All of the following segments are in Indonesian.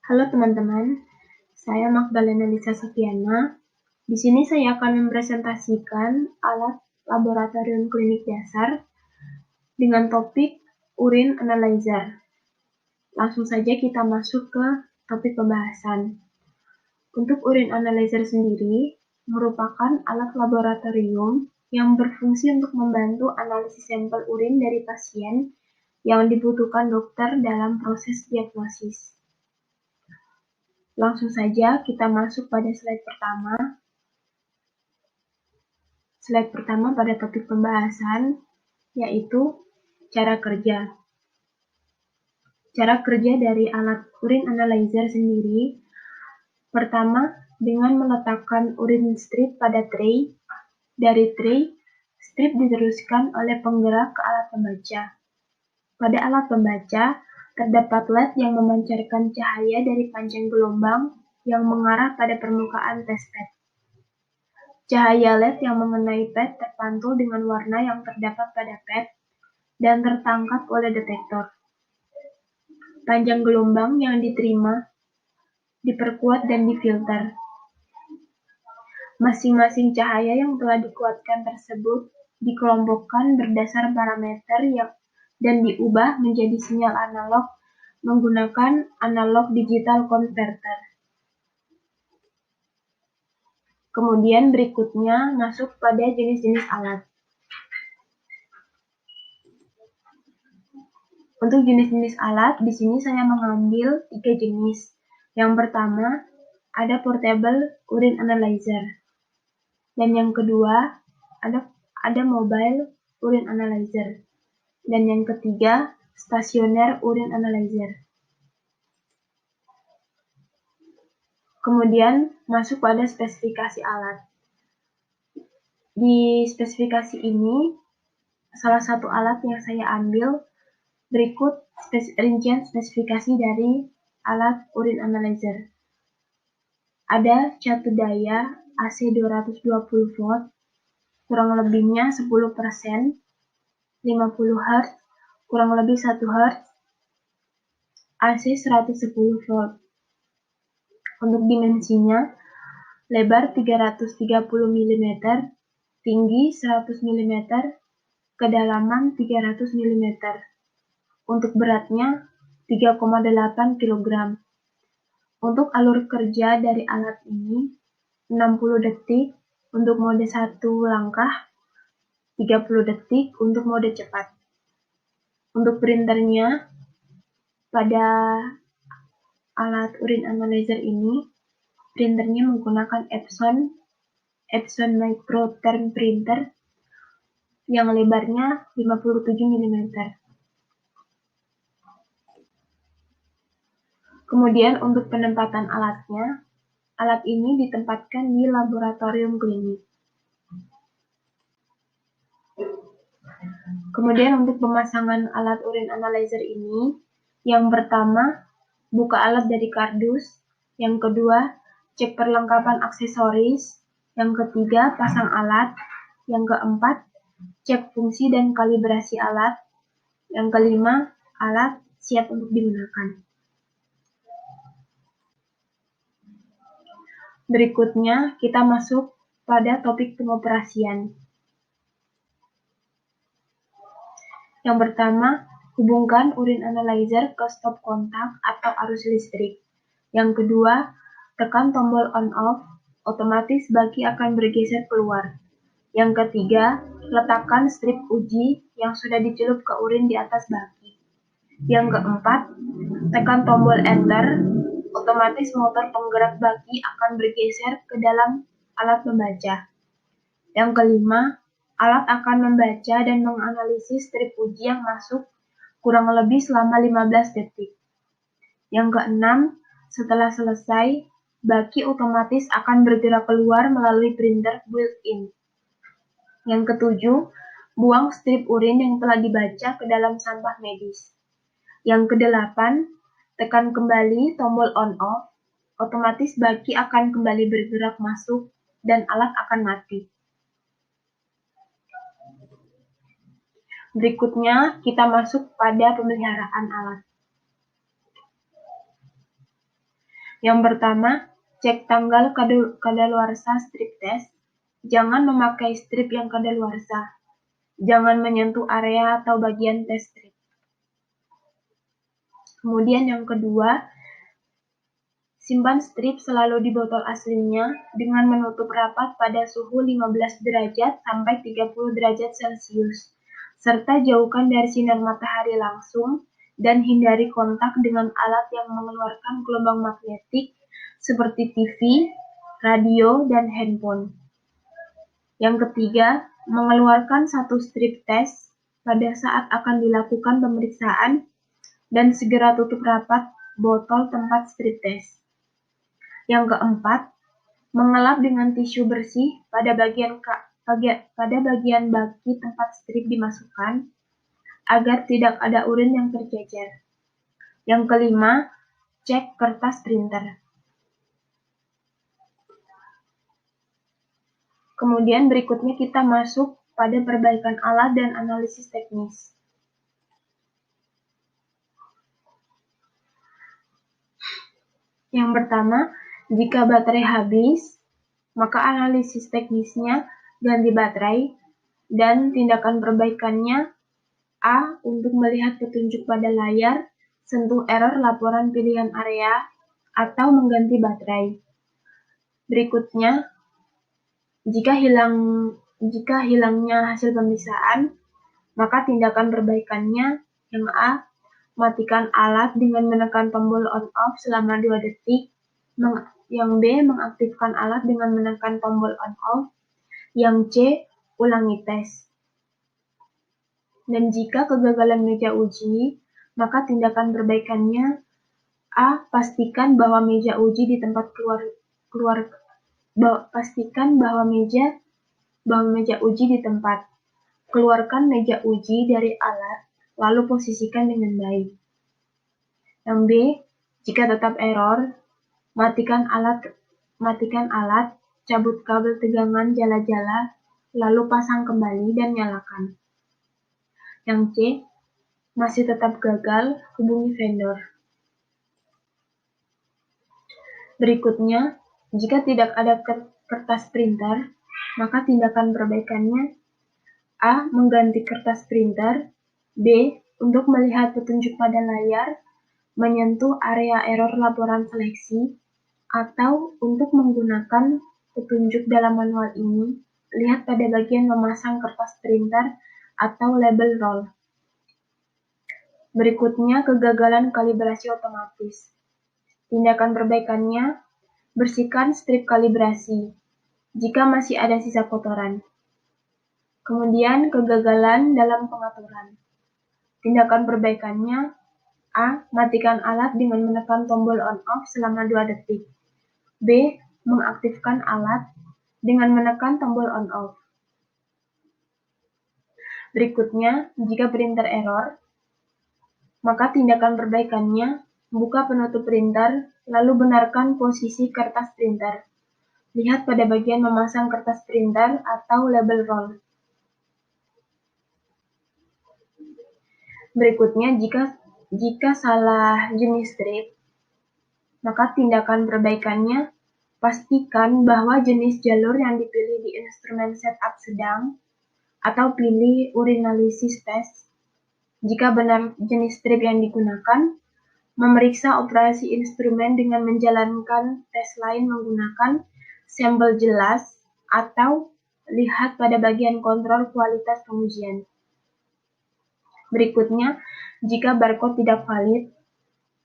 Halo teman-teman, saya Magdalena Lisa Sofiana. Di sini saya akan mempresentasikan alat laboratorium klinik dasar dengan topik urine analyzer. Langsung saja kita masuk ke topik pembahasan. Untuk urine analyzer sendiri merupakan alat laboratorium yang berfungsi untuk membantu analisis sampel urin dari pasien yang dibutuhkan dokter dalam proses diagnosis. Langsung saja kita masuk pada slide pertama. Slide pertama pada topik pembahasan, yaitu cara kerja. Cara kerja dari alat urine analyzer sendiri, pertama dengan meletakkan urine strip pada tray. Dari tray, strip diteruskan oleh penggerak ke alat pembaca. Pada alat pembaca, terdapat LED yang memancarkan cahaya dari panjang gelombang yang mengarah pada permukaan test pad. Cahaya LED yang mengenai pad terpantul dengan warna yang terdapat pada pad dan tertangkap oleh detektor. Panjang gelombang yang diterima diperkuat dan difilter. Masing-masing cahaya yang telah dikuatkan tersebut dikelompokkan berdasar parameter dan diubah menjadi sinyal analog menggunakan analog digital converter. Kemudian berikutnya masuk pada jenis-jenis alat. Untuk jenis-jenis alat, di sini saya mengambil 3 jenis. Yang pertama, ada portable urine analyzer. Dan yang kedua, ada mobile urine analyzer. Dan yang ketiga, stasioner urine analyzer. Kemudian masuk pada spesifikasi alat. Di spesifikasi ini, salah satu alat yang saya ambil, berikut rincian spesifikasi dari alat urine analyzer. Ada catu daya AC 220 volt, kurang lebihnya 10%, 50 Hz, kurang lebih 1 Hz, AC 110 volt. Untuk dimensinya, lebar 330 mm, tinggi 100 mm, kedalaman 300 mm. Untuk beratnya 3,8 kg. Untuk alur kerja dari alat ini 60 detik untuk mode 1 langkah, 30 detik untuk mode cepat. Untuk printernya, pada alat urine analyzer ini, printernya menggunakan Epson Microtherm Printer yang lebarnya 57 mm. Kemudian untuk penempatan alatnya, alat ini ditempatkan di laboratorium klinik. Kemudian untuk pemasangan alat urine analyzer ini, yang pertama, buka alat dari kardus. Yang kedua, cek perlengkapan aksesoris. Yang ketiga, pasang alat. Yang keempat, cek fungsi dan kalibrasi alat. Yang kelima, alat siap untuk digunakan. Berikutnya, kita masuk pada topik pengoperasian. Yang pertama, hubungkan urine analyzer ke stop kontak atau arus listrik. Yang kedua, tekan tombol on-off, otomatis baki akan bergeser keluar. Yang ketiga, letakkan strip uji yang sudah dicelup ke urin di atas baki. Yang keempat, tekan tombol enter, otomatis motor penggerak baki akan bergeser ke dalam alat pembaca. Yang kelima, alat akan membaca dan menganalisis strip uji yang masuk kurang lebih selama 15 detik. Yang keenam, setelah selesai, baki otomatis akan bergerak keluar melalui printer built-in. Yang ketujuh, buang strip urin yang telah dibaca ke dalam sampah medis. Yang kedelapan, tekan kembali tombol on-off, otomatis baki akan kembali bergerak masuk dan alat akan mati. Berikutnya, kita masuk pada pemeliharaan alat. Yang pertama, cek tanggal kadaluarsa strip test. Jangan memakai strip yang kadaluarsa. Jangan menyentuh area atau bagian tes strip. Kemudian yang kedua, simpan strip selalu di botol aslinya dengan menutup rapat pada suhu 15 derajat sampai 30 derajat Celcius, serta jauhkan dari sinar matahari langsung dan hindari kontak dengan alat yang mengeluarkan gelombang magnetik seperti TV, radio, dan handphone. Yang ketiga, mengeluarkan satu strip test pada saat akan dilakukan pemeriksaan dan segera tutup rapat botol tempat strip test. Yang keempat, mengelap dengan tisu bersih pada bagian baki tempat strip dimasukkan agar tidak ada urin yang tercecer. Yang kelima, cek kertas printer. Kemudian berikutnya kita masuk pada perbaikan alat dan analisis teknis. Yang pertama, jika baterai habis, maka analisis teknisnya ganti baterai dan tindakan perbaikannya A. Untuk melihat petunjuk pada layar, sentuh error laporan pilihan area, atau mengganti baterai. Berikutnya, jika hilangnya hasil pemeriksaan, maka tindakan perbaikannya yang A. Matikan alat dengan menekan tombol on-off selama 2 detik. Yang B. Mengaktifkan alat dengan menekan tombol on-off. Yang C. Ulangi tes. Dan jika kegagalan meja uji, maka tindakan perbaikannya A. Pastikan bahwa meja uji di tempat pastikan bahwa meja uji di tempat. Keluarkan meja uji dari alat, lalu posisikan dengan baik. Yang B. Jika tetap error, matikan alat, cabut kabel tegangan jala-jala, lalu pasang kembali dan nyalakan. Yang C. Masih tetap gagal, hubungi vendor. Berikutnya, jika tidak ada kertas printer, maka tindakan perbaikannya A. Mengganti kertas printer. B. Untuk melihat petunjuk pada layar, menyentuh area error laporan seleksi, atau untuk menggunakan petunjuk dalam manual ini, lihat pada bagian memasang kertas printer atau label roll. Berikutnya, kegagalan kalibrasi otomatis. Tindakan perbaikannya, bersihkan strip kalibrasi jika masih ada sisa kotoran. Kemudian, kegagalan dalam pengaturan. Tindakan perbaikannya, A. Matikan alat dengan menekan tombol on-off selama 2 detik. B. Mengaktifkan alat dengan menekan tombol on-off. Berikutnya, jika printer error, maka tindakan perbaikannya, buka penutup printer, lalu benarkan posisi kertas printer. Lihat pada bagian memasang kertas printer atau label roll. Berikutnya, jika salah jenis strip, maka tindakan perbaikannya, pastikan bahwa jenis jalur yang dipilih di instrumen setup sedang, atau pilih urinalysis test. Jika benar jenis strip yang digunakan, memeriksa operasi instrumen dengan menjalankan tes lain menggunakan sampel jelas atau lihat pada bagian kontrol kualitas pengujian. Berikutnya, jika barcode tidak valid,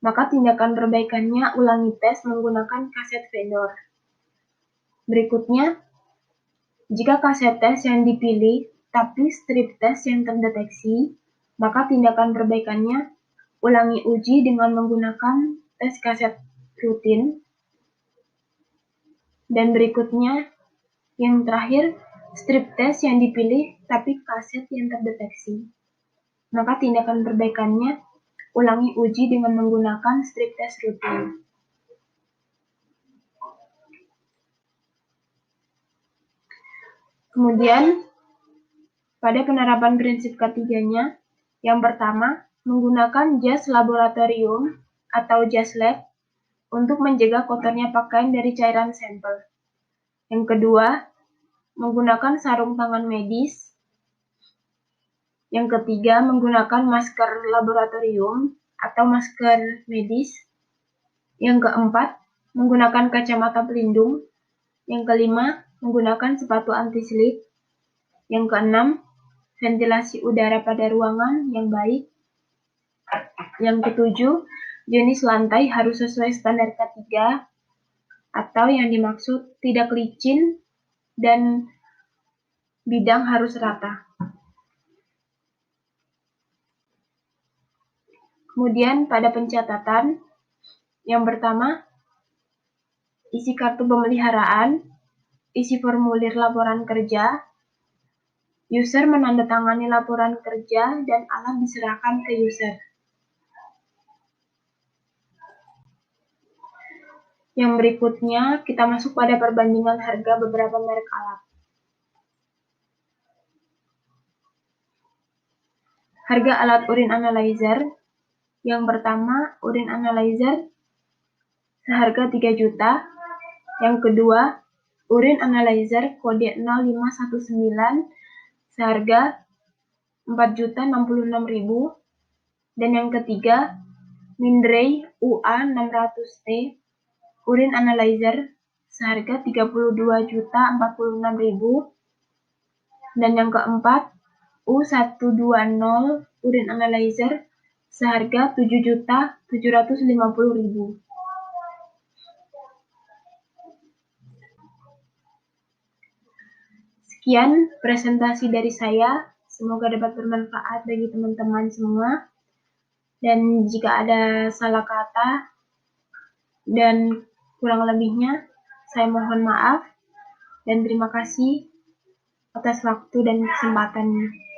maka tindakan perbaikannya ulangi tes menggunakan kaset vendor. Berikutnya, jika kaset tes yang dipilih tapi strip tes yang terdeteksi, maka tindakan perbaikannya ulangi uji dengan menggunakan tes kaset rutin. Dan berikutnya, yang terakhir, strip tes yang dipilih tapi kaset yang terdeteksi. Maka tindakan perbaikannya ulangi uji dengan menggunakan strip tes rutin. Kemudian, pada penerapan prinsip ketiganya, yang pertama, menggunakan jas laboratorium atau jas lab untuk mencegah kotornya pakaian dari cairan sampel. Yang kedua, menggunakan sarung tangan medis. Yang ketiga, menggunakan masker laboratorium atau masker medis. Yang keempat, menggunakan kacamata pelindung. Yang kelima, menggunakan sepatu anti-slip. Yang keenam, ventilasi udara pada ruangan yang baik. Yang ketujuh, jenis lantai harus sesuai standar K3 atau yang dimaksud tidak licin dan bidang harus rata. Kemudian pada pencatatan, yang pertama, isi kartu pemeliharaan, isi formulir laporan kerja, user menandatangani laporan kerja dan alat diserahkan ke user. Yang berikutnya, kita masuk pada perbandingan harga beberapa merek alat. Harga alat urine analyzer. Yang pertama, urine analyzer seharga 3 juta. Yang kedua, urine analyzer kode 0519 seharga 4.066.000. Dan yang ketiga, Mindray UA600T urine analyzer seharga 32.046.000. Dan yang keempat, U120 urine analyzer seharga 7.750.000. Sekian presentasi dari saya, semoga dapat bermanfaat bagi teman-teman semua. Dan jika ada salah kata dan kurang lebihnya, saya mohon maaf dan terima kasih atas waktu dan kesempatannya.